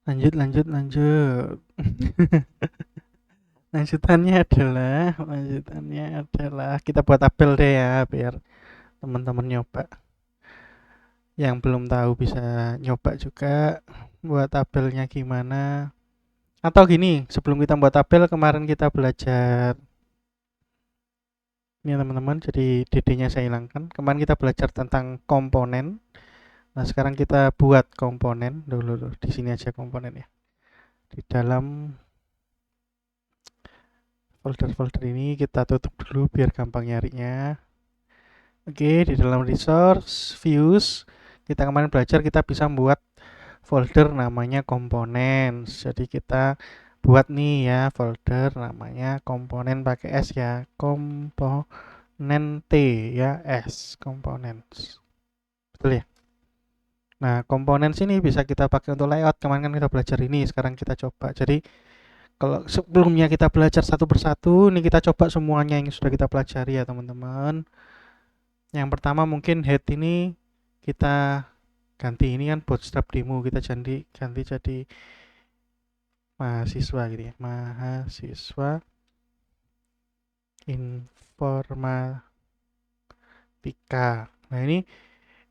Lanjut. Lanjutannya adalah kita buat tabel deh ya, biar teman-teman nyoba. Yang belum tahu bisa nyoba juga buat tabelnya gimana. Atau gini, sebelum kita buat tabel, kemarin kita belajar ini teman-teman, jadi DD-nya saya hilangkan. Kemarin kita belajar tentang komponen. Nah, sekarang kita buat komponen dulu. Di sini aja komponen ya. Di dalam folder-folder ini kita tutup dulu biar gampang nyarinya. Oke, di dalam resource, views, kita kemarin belajar kita bisa membuat folder namanya komponen. Jadi kita buat nih ya folder namanya komponen pakai S ya. Komponen T ya, S, components. Betul ya? Nah, komponen sini bisa kita pakai untuk layout. Kemarin kan kita belajar ini, sekarang kita coba. Jadi, kalau sebelumnya kita belajar satu persatu, ini kita coba semuanya yang sudah kita pelajari ya, teman-teman. Yang pertama mungkin head ini kita ganti, ini kan bootstrap demo, kita ganti jadi mahasiswa gitu ya. Mahasiswa informatika. Nah, ini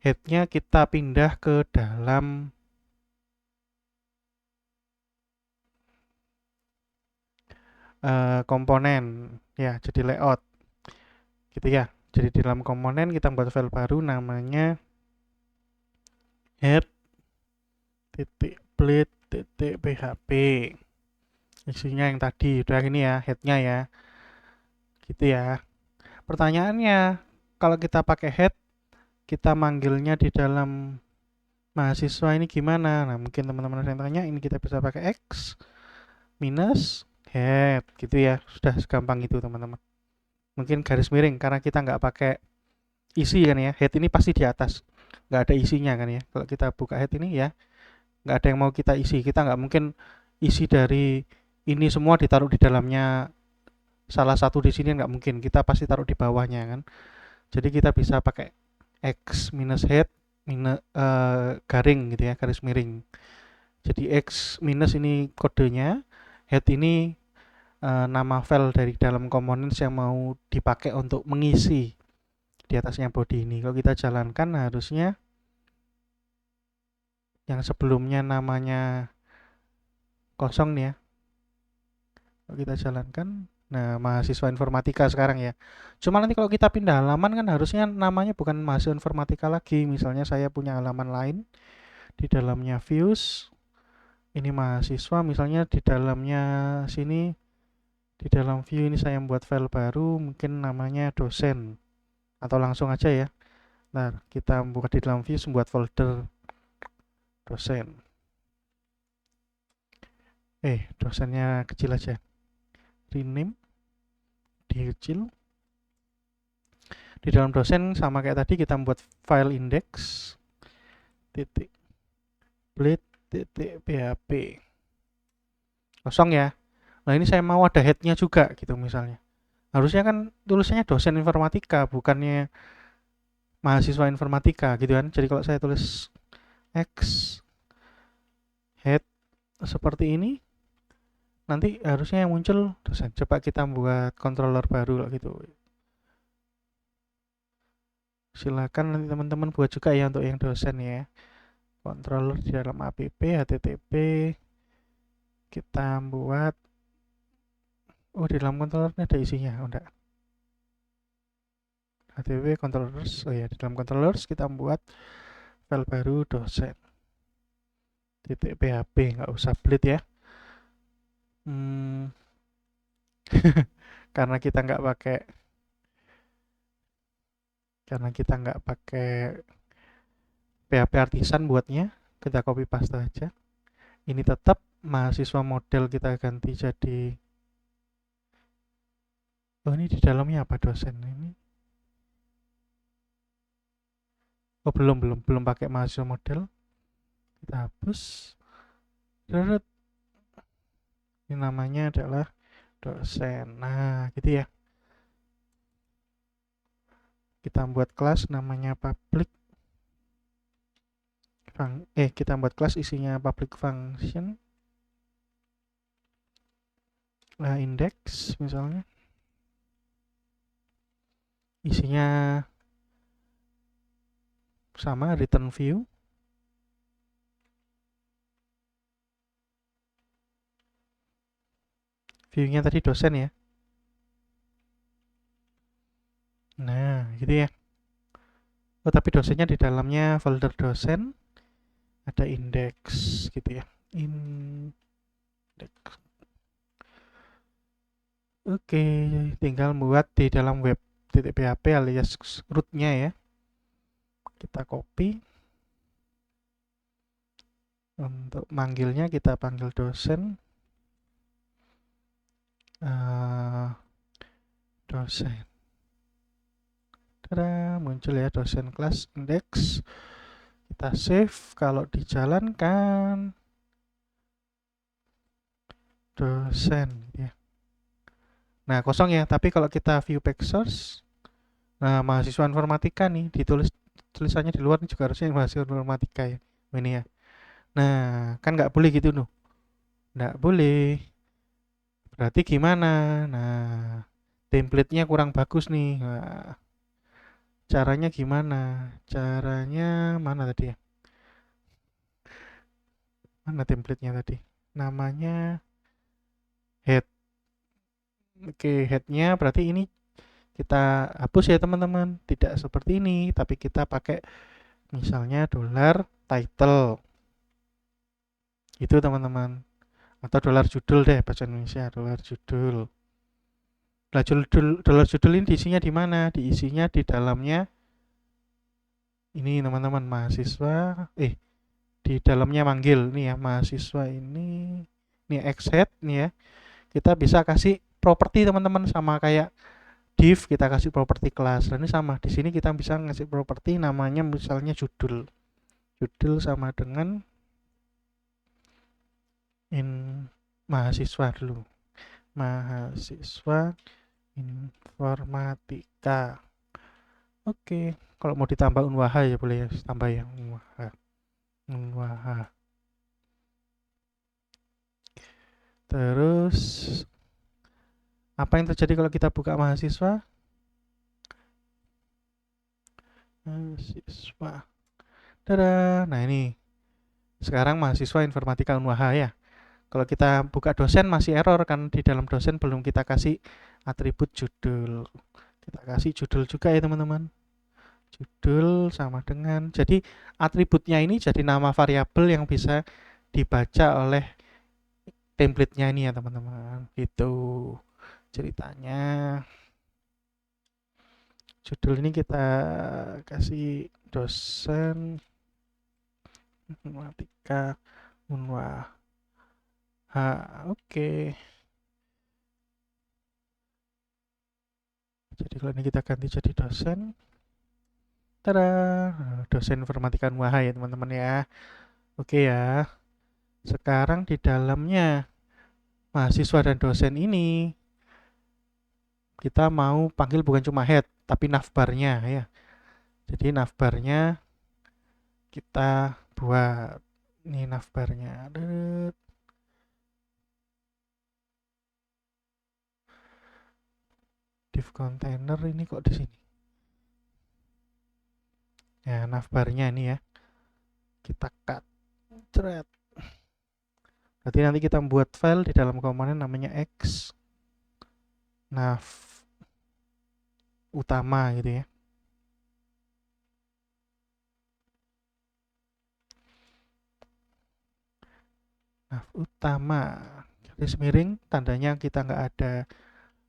headnya kita pindah ke dalam komponen ya, jadi layout gitu ya. Jadi di dalam komponen kita buat file baru namanya head titik plate titik php. Isinya yang tadi udah ini ya, headnya ya, gitu ya. Pertanyaannya, kalau kita pakai head, kita manggilnya di dalam mahasiswa ini gimana? Nah, mungkin teman-teman ada yang tanya, ini kita bisa pakai X minus head, gitu ya. Sudah segampang itu, teman-teman. Mungkin garis miring, karena kita nggak pakai isi kan ya. Head ini pasti di atas, nggak ada isinya kan ya. Kalau kita buka head ini ya, nggak ada yang mau kita isi. Kita nggak mungkin isi dari ini semua ditaruh di dalamnya salah satu di sini, nggak mungkin. Kita pasti taruh di bawahnya kan. Jadi kita bisa pakai X minus head minus garing gitu ya, garis miring. Jadi X minus ini kodenya, head ini nama file dari dalam komponen yang mau dipakai untuk mengisi di atasnya body ini. Kalau kita jalankan harusnya yang sebelumnya namanya kosong nih ya. Kalau kita jalankan, nah mahasiswa informatika sekarang ya. Cuma nanti kalau kita pindah halaman kan harusnya namanya bukan mahasiswa informatika lagi. Misalnya saya punya halaman lain, di dalamnya views, ini mahasiswa, misalnya di dalamnya sini, di dalam view ini saya membuat file baru, mungkin namanya dosen. Atau langsung aja ya. Nah, kita buka di dalam views, membuat folder dosen. Dosennya kecil aja. Rename, dikecil. Di dalam dosen sama kayak tadi kita membuat file index titik blade titik php kosong ya. Nah ini saya mau ada headnya juga gitu misalnya. Harusnya kan tulisannya dosen informatika bukannya mahasiswa informatika gitu kan. Jadi kalau saya tulis X head seperti ini, nanti harusnya yang muncul dosen. Coba kita buat controller baru lah gitu. Silakan nanti teman-teman buat juga ya untuk yang dosen ya. Controller di dalam app http kita buat, oh di dalam controllernya ada isinya, oh enggak. http controllers, oh ya di dalam controllers kita buat file baru dosen titik php, nggak usah bleed ya. Hmm, karena kita nggak pakai karena kita nggak pakai PHP artisan buatnya, kita copy paste aja. Ini tetap mahasiswa model kita ganti jadi, oh ini di dalamnya apa dosen ini, oh belum pakai mahasiswa model, kita hapus. Ini namanya adalah dosen. Nah gitu ya, kita buat kelas namanya public kita buat kelas isinya public function, index misalnya, isinya sama return view, view-nya tadi dosen ya. Nah, gitu ya. Oh, tapi dosennya di dalamnya folder dosen ada index gitu ya. Index. Oke, tinggal buat di dalam web.php alias root-nya ya. Kita copy. Untuk manggilnya kita panggil dosen. Dosen. Tada, muncul ya dosen kelas index. Kita save. Kalau dijalankan dosen ya. Nah, kosong ya, tapi kalau kita view back source, nah mahasiswa informatika nih, tulisannya di luar juga harusnya mahasiswa informatika ya. Ini ya. Nah, kan nggak boleh gitu loh. Nggak boleh. Berarti gimana? Nah, template-nya kurang bagus nih. Nah, caranya gimana? Caranya mana tadi ya? Mana template-nya tadi? Namanya head. Oke, head-nya berarti ini kita hapus ya teman-teman. Tidak seperti ini, tapi kita pakai misalnya $title. Itu teman-teman. Atau $judul deh bahasa Indonesia, $judul. Nah, $judul ini diisinya di mana? Diisinya di dalamnya ini teman-teman mahasiswa di dalamnya manggil nih ya mahasiswa ini xhead nih ya. Kita bisa kasih properti teman-teman sama kayak div kita kasih properti kelas. Dan ini sama. Di sini kita bisa ngasih properti namanya misalnya judul. Judul sama dengan mahasiswa dulu. Mahasiswa informatika. Oke, kalau mau ditambah unwaha ya boleh ya, tambah ya unwaha. Terus apa yang terjadi kalau kita buka mahasiswa? Mahasiswa. Tada. Nah ini sekarang mahasiswa informatika unwaha ya. Kalau kita buka dosen masih error kan di dalam dosen belum kita kasih atribut judul. Kita kasih judul juga ya teman-teman. Judul sama dengan, jadi atributnya ini jadi nama variabel yang bisa dibaca oleh template-nya ini ya teman-teman. Itu ceritanya. Judul ini kita kasih dosen informatika unwaha. Oke. Jadi kalau ini kita ganti jadi dosen. Tada, dosen informatika unwaha ya teman-teman ya. Oke ya. Sekarang di dalamnya mahasiswa dan dosen ini kita mau panggil bukan cuma head tapi navbarnya ya. Jadi navbarnya kita buat ini navbarnya. Div container ini kok di sini. Ya, navbarnya ini ya. Kita cut. Thread. Berarti nanti kita buat file di dalam komponen namanya x nav utama gitu ya. Nav utama. Garis miring tandanya kita nggak ada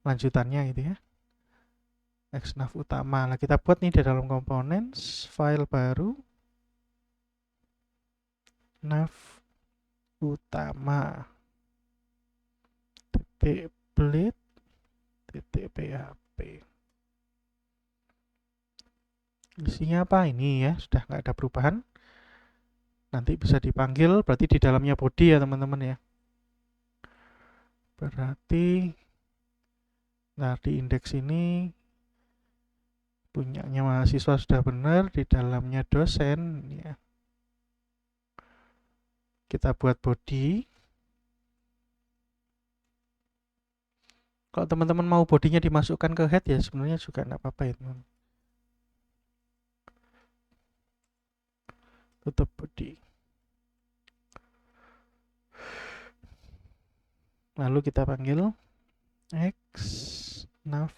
lanjutannya gitu ya. X nav utama. Nah, kita buat nih di dalam komponen file baru nav utama .blade .php. Isinya apa ini ya? Sudah nggak ada perubahan. Nanti bisa dipanggil berarti di dalamnya body ya teman-teman ya. Berarti nah di indeks ini punyanya mahasiswa sudah benar, di dalamnya dosen ya. kita buat body. Kalau teman-teman mau bodinya dimasukkan ke head ya sebenarnya juga enggak apa-apa ya teman. Tutup body. Lalu kita panggil X nav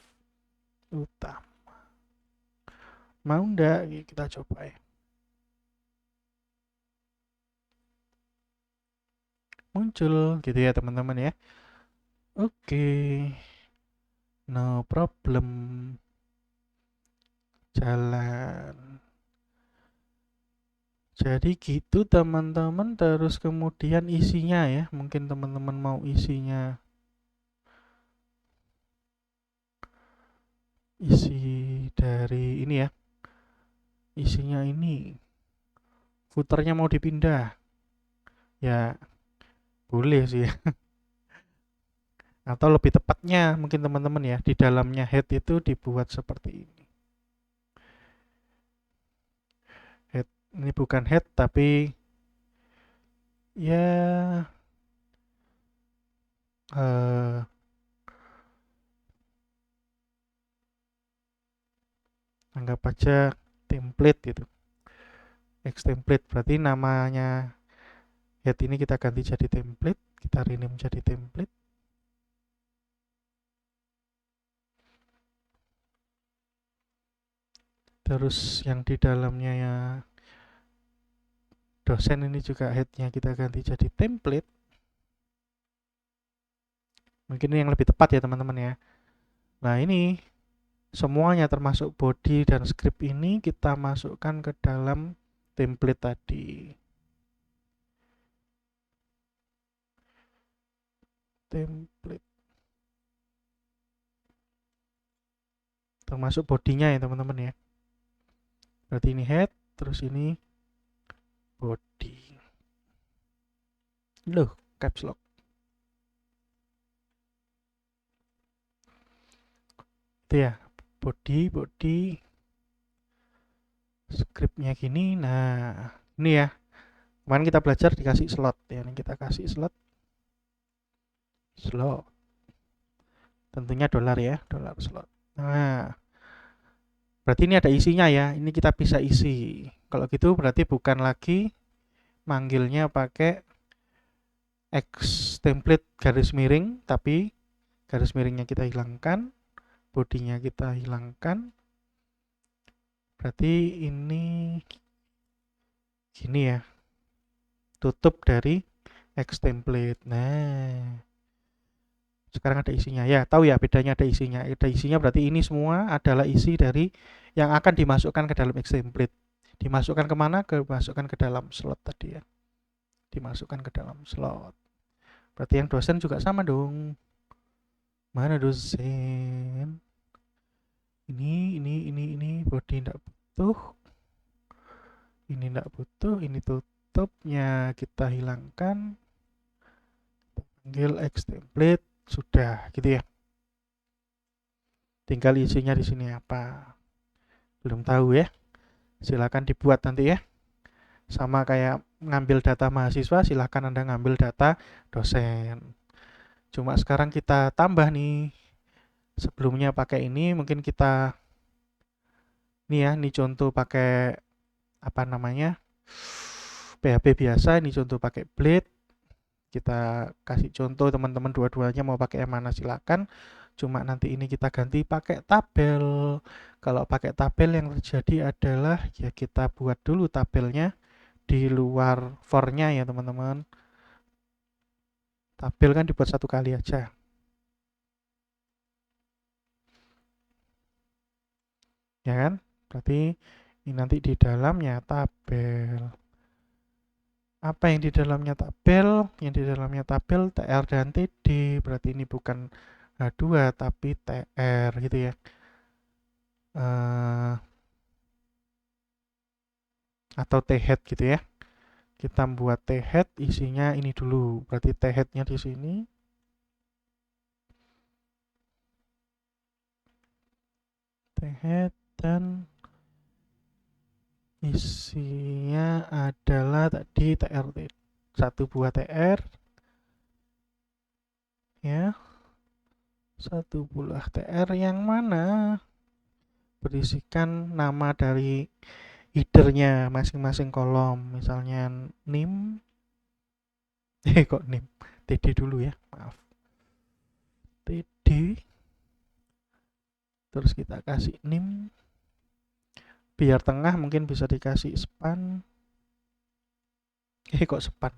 utama. Mau enggak? Kita coba ya. Muncul gitu ya teman-teman ya. Oke. No problem. Jalan. Jadi gitu teman-teman, terus kemudian isinya ya. Mungkin teman-teman mau isinya isi dari ini ya. Isinya ini. Footernya mau dipindah. Ya, boleh sih ya. Atau lebih tepatnya mungkin teman-teman ya, di dalamnya head itu dibuat seperti ini. Head ini bukan head tapi ya anggap aja template gitu. X template berarti namanya head ini kita ganti jadi template, kita rename jadi template. Terus yang di dalamnya ya dosen ini juga headnya kita ganti jadi template. Mungkin ini yang lebih tepat ya teman-teman ya. Nah ini semuanya termasuk body dan script ini kita masukkan ke dalam template tadi. Template. Termasuk bodinya ya teman-teman ya. Berarti ini head, terus ini body. Loh, caps lock. Itu ya, body, scriptnya gini. Nah, ini ya. Kemarin kita belajar dikasih slot ya. Ini kita kasih slot. Tentunya dolar ya, dolar slot. Nah, berarti ini ada isinya ya. Ini kita bisa isi. Kalau gitu berarti bukan lagi manggilnya pakai X template garis miring, tapi garis miringnya kita hilangkan, bodinya kita hilangkan. Berarti ini gini ya. Tutup dari X template. Nah, sekarang ada isinya ya, tahu ya bedanya, ada isinya berarti ini semua adalah isi dari yang akan dimasukkan ke dalam X template. Dimasukkan kemana? Dimasukkan ke dalam slot tadi ya, dimasukkan ke dalam slot. Berarti yang dosen juga sama dong. Mana dosen? Ini body tidak butuh, ini tidak butuh, ini tutupnya kita hilangkan, panggil X template, sudah gitu ya. Tinggal isinya di sini apa? Belum tahu ya. Silakan dibuat nanti ya. Sama kayak ngambil data mahasiswa, silakan Anda ngambil data dosen. Cuma sekarang kita tambah nih. Sebelumnya pakai ini, mungkin kita nih ya, ini contoh pakai apa namanya? PHP biasa, ini contoh pakai Blade. Kita kasih contoh teman-teman dua-duanya mau pakai yang mana silakan. Cuma nanti ini kita ganti pakai tabel. Kalau pakai tabel yang terjadi adalah ya kita buat dulu tabelnya di luar for-nya ya teman-teman. Tabel kan dibuat satu kali aja. Ya kan? Berarti ini nanti di dalamnya tabel. Apa yang di dalamnya tabel? Yang di dalamnya tabel TR dan TD. Berarti ini bukan H2 tapi TR gitu ya. Atau T-head gitu ya. Kita buat T-head isinya ini dulu. Berarti T-headnya di sini. T-head dan isinya adalah tadi TRT. satu buah TR ya, satu buah TR yang mana berisikan nama dari headernya masing-masing kolom, misalnya nim kok nim, td dulu ya, maaf, td, terus kita kasih nim, biar tengah mungkin bisa dikasih span, kok span,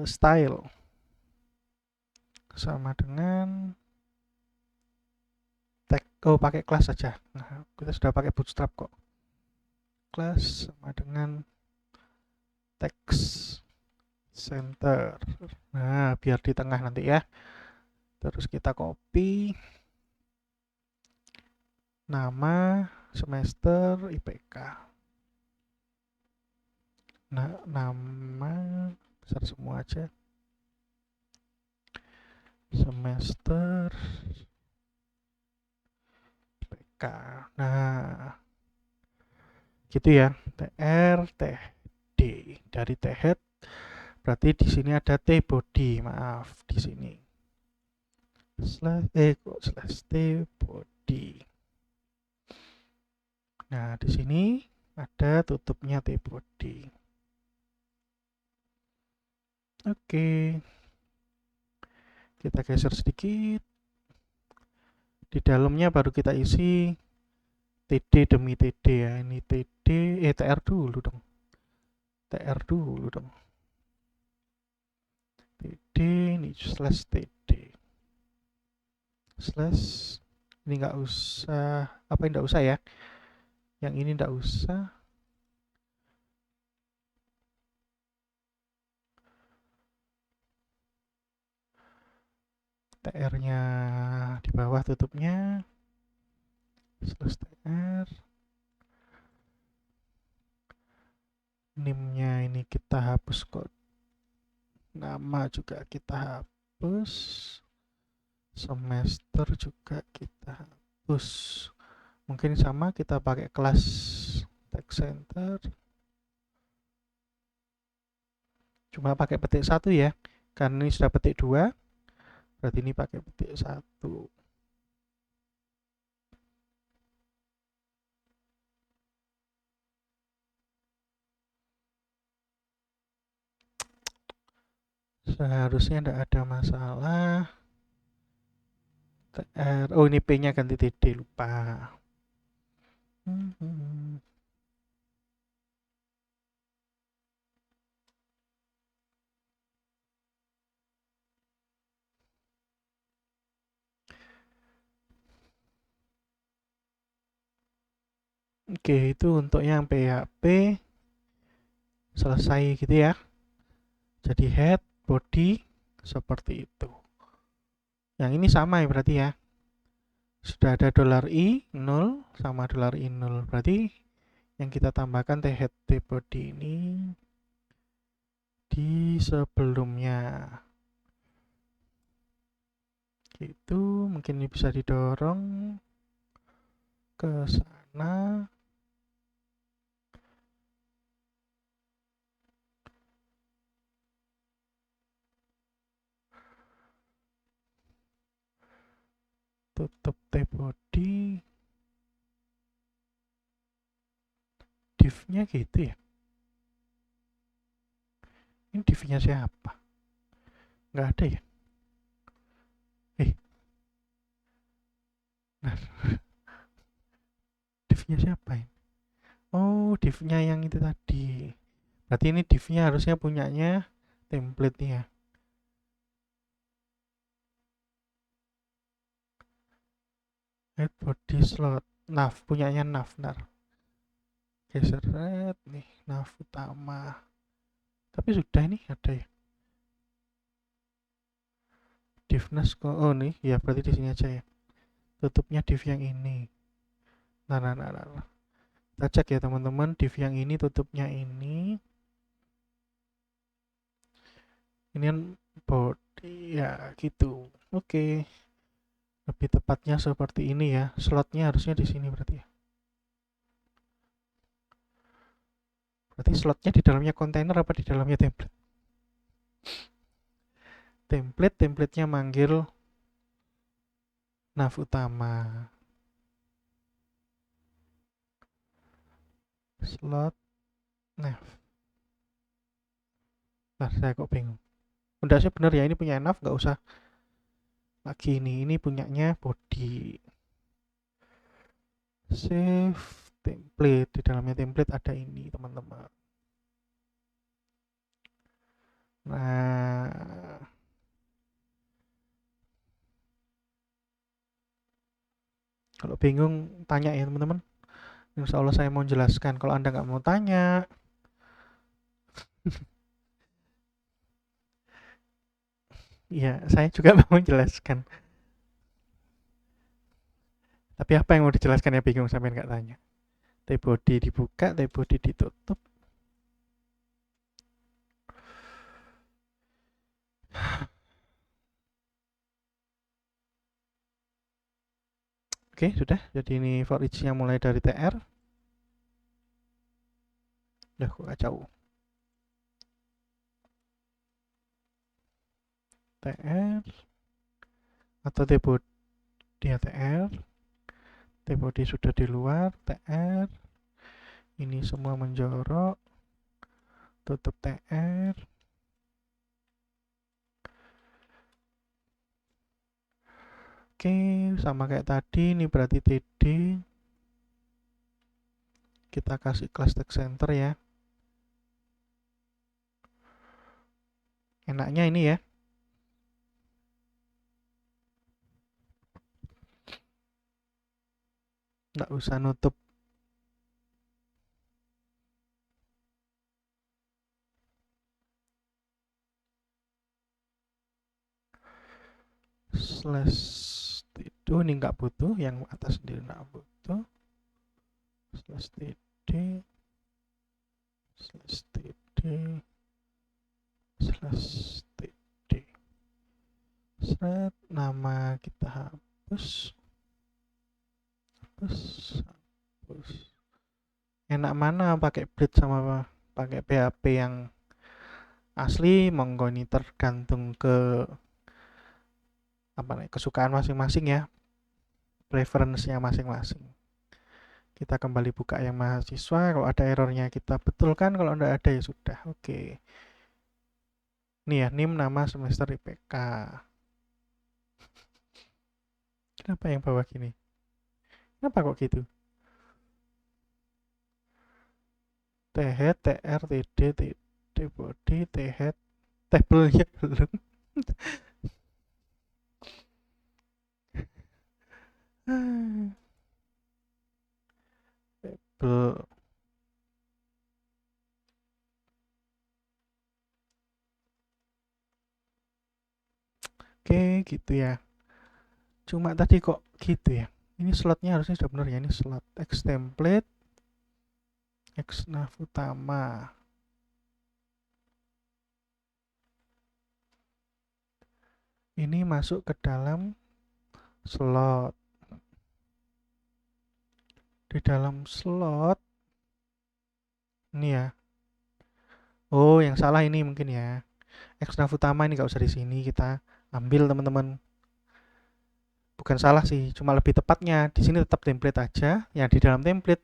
style sama dengan tag, pakai kelas saja. Nah, kita sudah pakai bootstrap kok. Kelas sama dengan text center. Nah, biar di tengah nanti ya. Terus kita copy nama semester IPK. Nah, nama besar semua aja. Semester IPK. Nah, gitu ya. TR, TD dari THead. Berarti di sini ada T body, maaf di sini. Slash T body. Nah, di sini ada tutupnya T body. Oke. Kita geser sedikit. Di dalamnya baru kita isi TD demi TD ya. Ini TD, TR dulu dong. TR dulu dong. TD, ini slash TD. Slash, ini nggak usah, apa yang nggak usah ya. Yang ini nggak usah. TR-nya di bawah tutupnya. Slash TR. NIM-nya ini kita hapus kok. Nama juga kita hapus. Semester juga kita hapus. Mungkin sama kita pakai kelas text center. Cuma pakai petik 1 ya. Karena ini sudah petik 2. Berarti ini pakai petik 1. Seharusnya tidak ada masalah. TR, oh ini P-nya ganti TD, lupa. Oke, itu untuk yang PHP selesai gitu ya. Jadi head, body, seperti itu. Yang ini sama ya berarti ya. Sudah ada $i 0 sama $i 0. Berarti yang kita tambahkan head body ini di sebelumnya. Itu mungkin ini bisa didorong ke sana. Tutup body. Div-nya gitu ya. Ini div-nya siapa? Nggak ada ya? Nah, div-nya siapa ini? Oh, div-nya yang itu tadi. Berarti ini div-nya harusnya punyanya template nih ya. Head body slot. Nav, punyanya nav, benar. Geser nih, nav utama. Tapi sudah ini ada ya. Divness kok, oh nih, ya berarti di sini aja ya. Tutupnya div yang ini. Nah. Kita cek ya teman-teman, div yang ini tutupnya ini. Ini kan body ya gitu. Oke. Lebih tepatnya seperti ini ya. Slotnya harusnya di sini berarti ya. Berarti slotnya di dalamnya kontainer apa di dalamnya template? Templatenya manggil nav utama. Slot nav. Nah, saya kok bingung. Udah sih bener ya, ini punya nav, nggak usah lagi ini punyanya body. Save template, di dalamnya template ada ini teman-teman. Nah, kalau bingung tanya ya teman-teman. Insya Allah saya mau jelaskan. Kalau Anda nggak mau tanya, ya saya juga mau jelaskan. Tapi apa yang mau dijelaskan ya bingung sampai nggak tanya. T-body dibuka, T-body ditutup. Oke, sudah. Jadi ini for each-nya mulai dari TR. Udah kok kacau. TR atau T-body ya TR. T-body sudah di luar, TR. Ini semua menjorok. Tutup TR. Oke, sama kayak tadi. Ini berarti TD. Kita kasih class text center ya. Enaknya ini ya. Nggak usah nutup slash td. Ini nggak butuh, yang atas sendiri nggak butuh. Slash td slash td slash td. Thread nama kita hapus. Enak mana pakai bleed sama pakai PHP yang asli? Monggo, ini tergantung ke apa nih, kesukaan masing-masing ya, preference-nya masing-masing. Kita kembali buka yang mahasiswa. Kalau ada errornya kita betulkan, kalau tidak ada ya sudah. Oke. Ini ya, NIM nama semester IPK. Kenapa yang bawah gini? Kenapa kok gitu? T-head, TR, TD, TD body, T-head, table-nya belum. Table. Oke, gitu ya. Cuma tadi kok gitu ya. Ini slotnya harusnya sudah benar ya. Ini slot X template, X nav utama. Ini masuk ke dalam slot. Di dalam slot ini ya. Oh, yang salah ini mungkin ya. X nav utama ini nggak usah di sini, kita ambil teman-teman. Bukan salah sih, cuma lebih tepatnya di sini tetap template aja, yang di dalam template.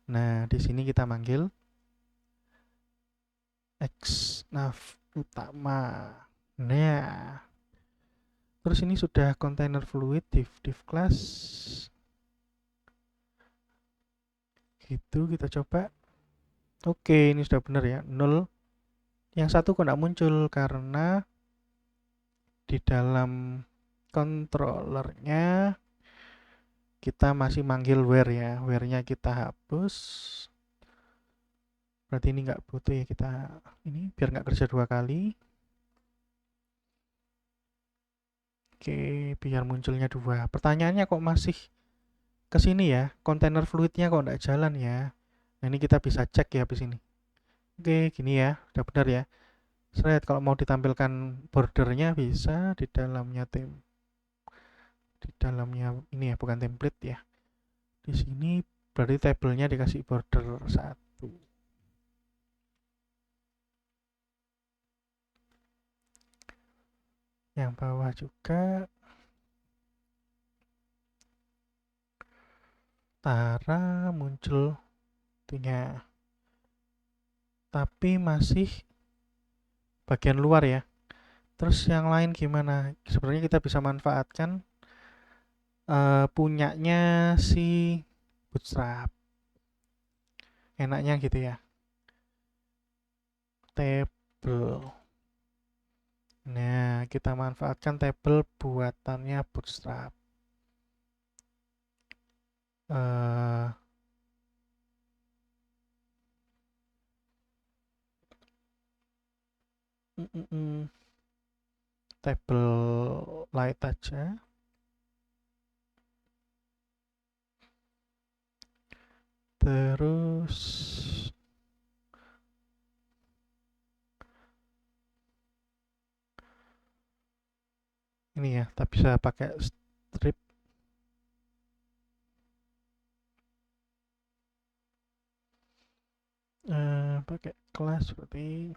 Nah, di sini kita manggil X nav utama. Nah, terus ini sudah container fluid div class. Gitu, kita coba. Oke, ini sudah benar ya, 0. Yang satu kok nggak muncul karena di dalam controllernya kita masih manggil where ya. Where-nya kita hapus. Berarti ini nggak butuh ya, kita ini biar nggak kerja 2 kali. Oke, biar munculnya 2. Pertanyaannya kok masih ke sini ya, kontainer fluidnya kok nggak jalan ya. Nah, ini kita bisa cek ya habis ini. Oke, gini ya, udah benar ya. Thread kalau mau ditampilkan bordernya bisa di dalamnya ini ya, bukan template ya. Di sini berarti tabelnya dikasih border 1. yang bawah juga Tara muncul itunya, tapi masih bagian luar ya. Terus yang lain gimana? Sebenarnya kita bisa manfaatkan punyanya si Bootstrap. Enaknya gitu ya. Table. Nah, kita manfaatkan table buatannya Bootstrap. Eh, mm, mm, mm. Table light aja. Terus ini ya, kita bisa pakai strip. Pakai kelas seperti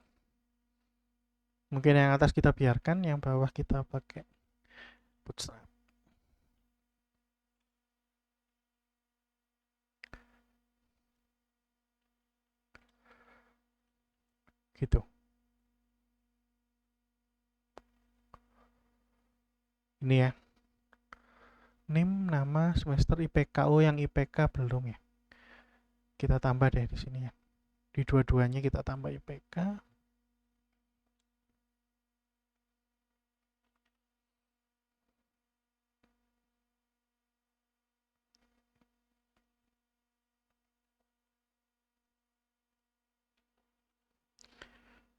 mungkin yang atas kita biarkan, yang bawah kita pakai Bootstrap. Gitu. Ini ya. NIM, nama, semester, IPK. Oh, yang IPK belum ya. Kita tambah deh di sini ya. Di dua-duanya kita tambah IPK.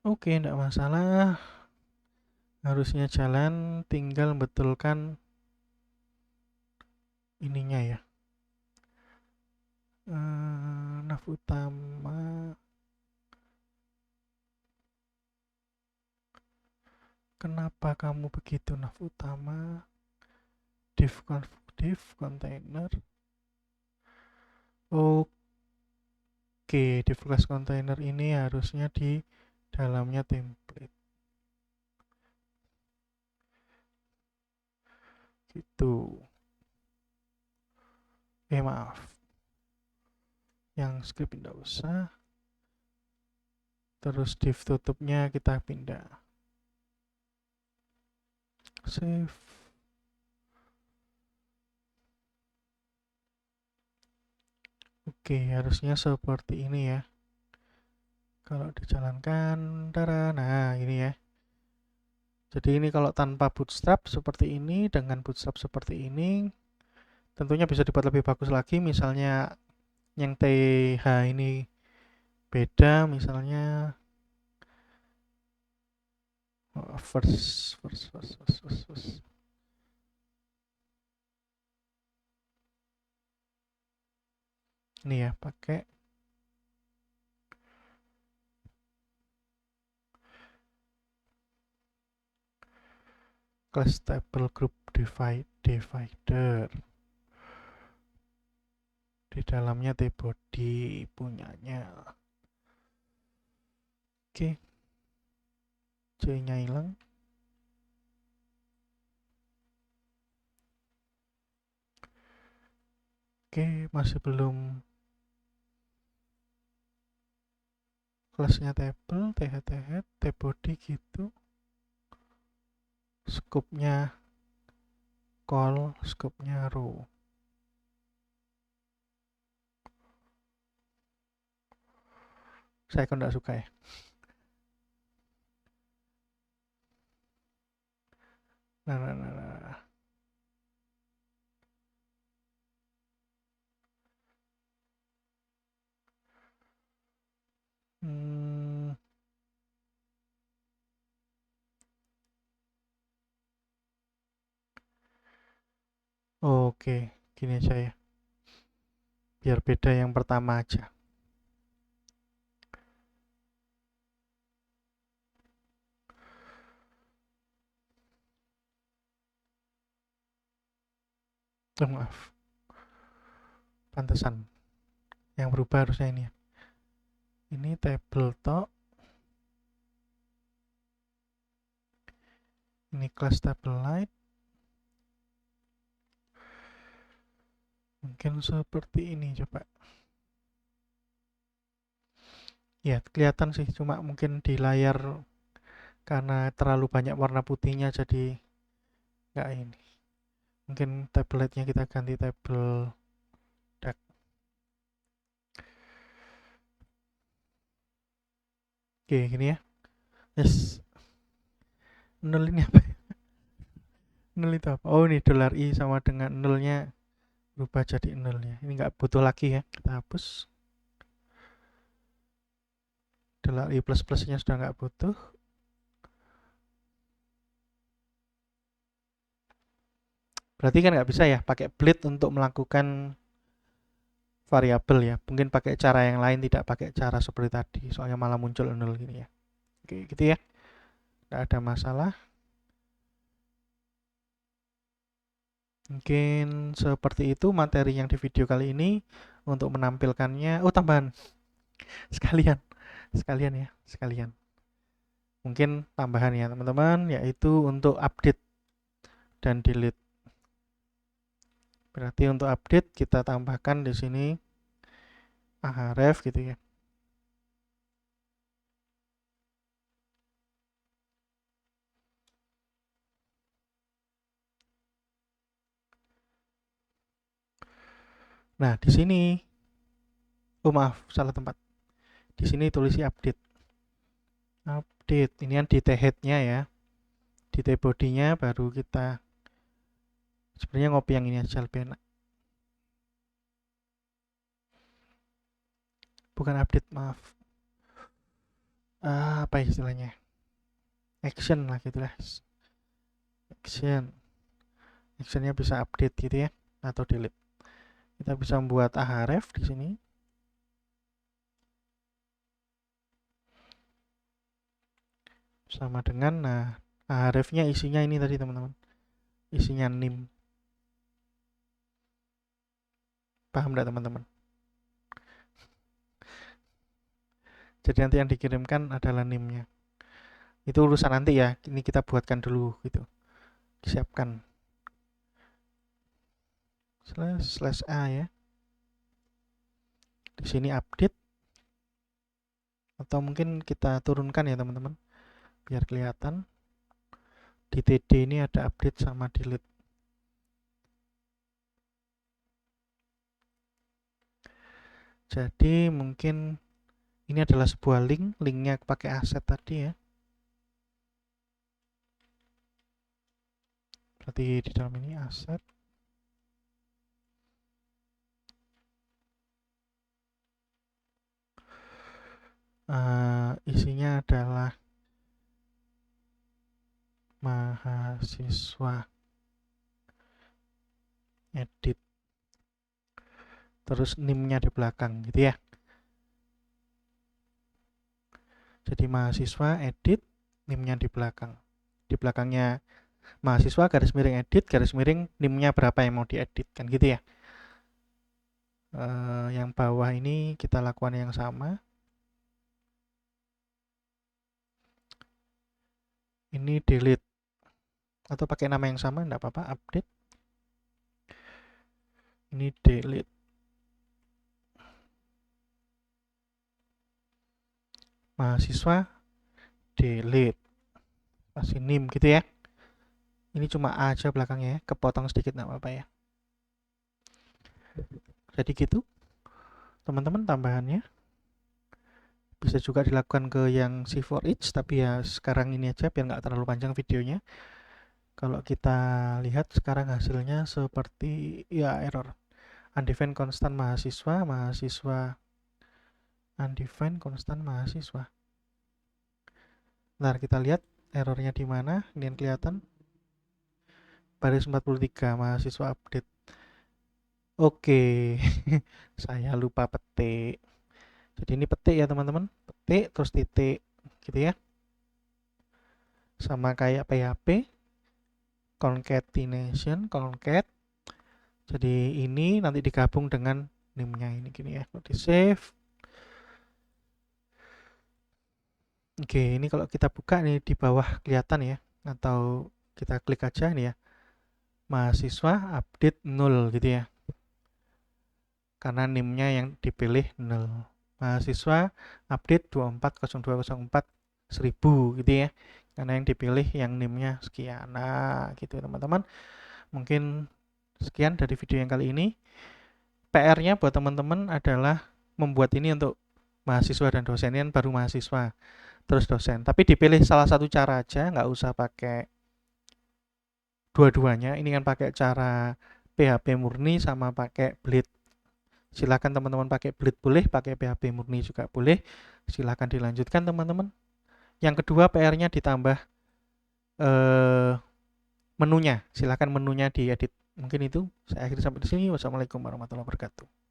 Oke, enggak masalah. Harusnya jalan, tinggal betulkan ininya ya. Nav utama. Kenapa kamu begitu nav utama? Div container. Oke, div class container ini harusnya di dalamnya template. Gitu. Maaf. Yang script tidak usah. Terus div tutupnya kita pindah. Save. Oke, harusnya seperti ini ya. Kalau dijalankan, nah ini ya. Jadi ini kalau tanpa bootstrap seperti ini, dengan bootstrap seperti ini, tentunya bisa dibuat lebih bagus lagi. Misalnya yang TH ini beda, misalnya first. Ini ya, pakai class table group divider. Di dalamnya tbody punyanya. Oke. C-nya hilang. Oke, masih belum kelasnya table, th, tbody gitu. Scope-nya call, scope-nya row. Saya kok nggak suka ya. Nah. Hmm, oke, gini aja ya. Biar beda yang pertama aja. Maaf, pantesan. Yang berubah harusnya ini ya. Ini table tok. Ini class table light. Mungkin seperti ini coba. Ya, kelihatan sih, cuma mungkin di layar karena terlalu banyak warna putihnya jadi nggak ini. Mungkin table lightnya kita ganti table dark. Oke, gini ya. Yes. Nol ini apa? Nol itu apa? Oh, ini $i sama dengan nolnya berubah jadi nol ya. Ini nggak butuh lagi ya. Kita hapus. $i plus plusnya sudah nggak butuh. Berarti kan nggak bisa ya pakai bleed untuk melakukan variabel ya. Mungkin pakai cara yang lain, tidak pakai cara seperti tadi. Soalnya malah muncul nol gini ya. Oke, gitu ya. Nggak ada masalah. Mungkin seperti itu materi yang di video kali ini. Untuk menampilkannya, oh tambahan sekalian, sekalian ya, sekalian. Mungkin tambahan ya teman-teman, yaitu untuk update dan delete. Berarti untuk update kita tambahkan di sini ahref gitu ya. Nah, di sini, oh maaf, salah tempat. Di sini tulisi update. Update, ini kan di t-head-nya ya. Di t-body-nya baru kita sebenarnya ngopi yang ini aja lebih enak. Bukan update, maaf. Apa istilahnya? Action lah gitu lah. Action. Actionnya bisa update gitu ya, atau delete. Kita bisa membuat ahref di sini. Sama dengan, nah, ahrefnya isinya ini tadi teman-teman. Isinya nim. Paham enggak teman-teman? Jadi nanti yang dikirimkan adalah nimnya. Itu urusan nanti ya. Ini kita buatkan dulu gitu. Disiapkan. Slash a ya. Di sini update. Atau mungkin kita turunkan ya teman-teman. Biar kelihatan. Di td ini ada update sama delete. Jadi mungkin ini adalah sebuah link. Linknya pakai aset tadi ya. Berarti di dalam ini aset. Isinya adalah mahasiswa edit, terus nimnya di belakang gitu ya. Jadi mahasiswa edit, nimnya di belakang. Di belakangnya mahasiswa garis miring edit, garis miring nimnya berapa yang mau diedit kan gitu ya. Yang bawah ini kita lakukan yang sama. Ini delete atau pakai nama yang sama enggak apa-apa, update. Ini delete. Mahasiswa delete. Kasih nim gitu ya. Ini cuma A aja belakangnya ya, kepotong sedikit enggak apa-apa ya. Jadi gitu teman-teman tambahannya. Bisa juga dilakukan ke yang C4H, tapi ya sekarang ini aja biar nggak terlalu panjang videonya. Kalau kita lihat sekarang hasilnya seperti ya error. Undefined constant mahasiswa, mahasiswa undefined constant mahasiswa. Bentar kita lihat errornya di mana. Ini yang kelihatan. Baris 43 mahasiswa update. Oke. Saya lupa petik. Jadi ini petik ya teman-teman. Petik terus titik gitu ya. Sama kayak PHP. Concatenation, concat. Jadi ini nanti digabung dengan nimnya ini gini ya. Kalau di save. Oke, ini kalau kita buka nih di bawah kelihatan ya, atau kita klik aja ini ya, mahasiswa update 0 gitu ya, karena NIM-nya yang dipilih 0. Mahasiswa update 240204 1000 gitu ya, karena yang dipilih yang NIM-nya sekian. Nah gitu teman-teman, mungkin sekian dari video yang kali ini. PR-nya buat teman-teman adalah membuat ini untuk mahasiswa dan dosen, ini baru mahasiswa terus dosen, tapi dipilih salah satu cara aja, nggak usah pakai dua-duanya. Ini kan pakai cara PHP murni sama pakai Blade. Silakan teman-teman pakai Blade boleh, pakai PHP murni juga boleh, silakan dilanjutkan teman-teman. Yang kedua, PR-nya ditambah menunya, silakan menunya diedit. Mungkin itu saya akhiri sampai di sini. Wassalamualaikum warahmatullahi wabarakatuh.